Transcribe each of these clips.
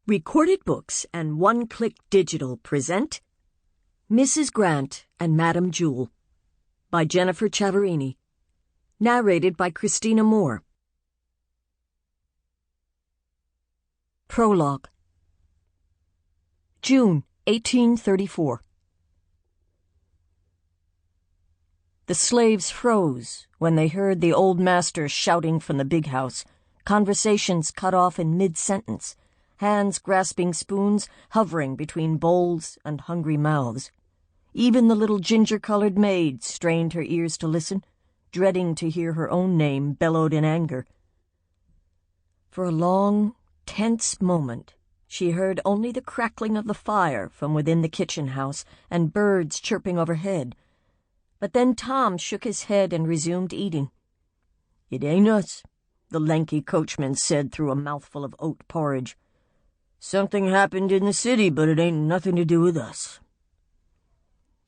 Recorded Books and One Click Digital present Mrs. Grant and Madame Jule by Jennifer Chiaverini. Narrated by Christina Moore. Prologue. June 1834. The slaves froze when they heard the old master shouting from the big house, conversations cut off in mid-sentence, hands grasping spoons, hovering between bowls and hungry mouths. Even the little ginger-colored maid strained her ears to listen, dreading to hear her own name bellowed in anger. For a long, tense moment, she heard only the crackling of the fire from within the kitchen house and birds chirping overhead. But then Tom shook his head and resumed eating. "It ain't us," the lanky coachman said through a mouthful of oat porridge. "Something happened in the city, but it ain't nothing to do with us."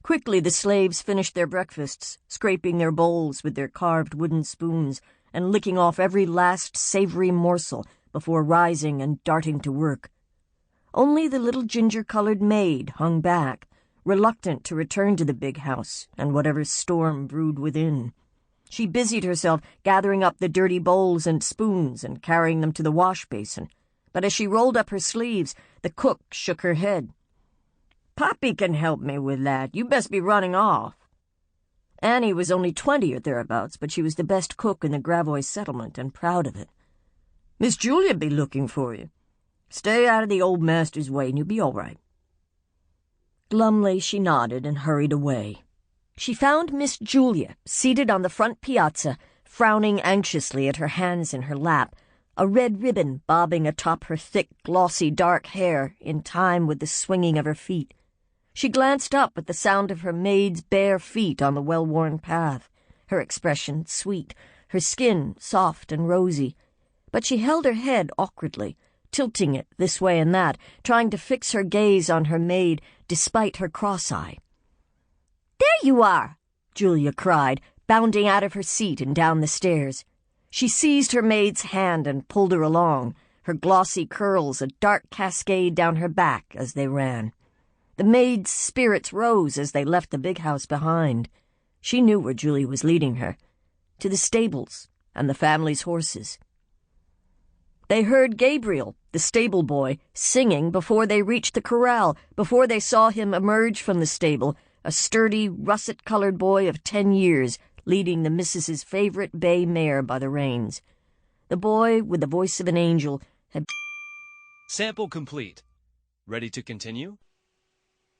Quickly the slaves finished their breakfasts, scraping their bowls with their carved wooden spoons and licking off every last savory morsel before rising and darting to work. Only the little ginger-colored maid hung back, reluctant to return to the big house and whatever storm brewed within. She busied herself gathering up the dirty bowls and spoons and carrying them to the wash basin. But as she rolled up her sleeves, the cook shook her head. "Poppy can help me with that. You best be running off." Annie was only 20 or thereabouts, but she was the best cook in the Gravois settlement and proud of it. "Miss Julia be looking for you. Stay out of the old master's way and you'll be all right." Glumly she nodded and hurried away. She found Miss Julia seated on the front piazza, frowning anxiously at her hands in her lap, a red ribbon bobbing atop her thick, glossy, dark hair in time with the swinging of her feet. She glanced up at the sound of her maid's bare feet on the well-worn path, her expression sweet, her skin soft and rosy. But she held her head awkwardly, tilting it this way and that, trying to fix her gaze on her maid despite her cross-eye. "There you are!" Julia cried, bounding out of her seat and down the stairs. She seized her maid's hand and pulled her along, her glossy curls a dark cascade down her back as they ran. The maid's spirits rose as they left the big house behind. She knew where Julie was leading her, to the stables and the family's horses. They heard Gabriel, the stable boy, singing before they reached the corral, before they saw him emerge from the stable, a sturdy, russet-colored boy of 10 years, leading the missus's favorite bay mare by the reins. The boy, with the voice of an angel, had... Sample complete. Ready to continue?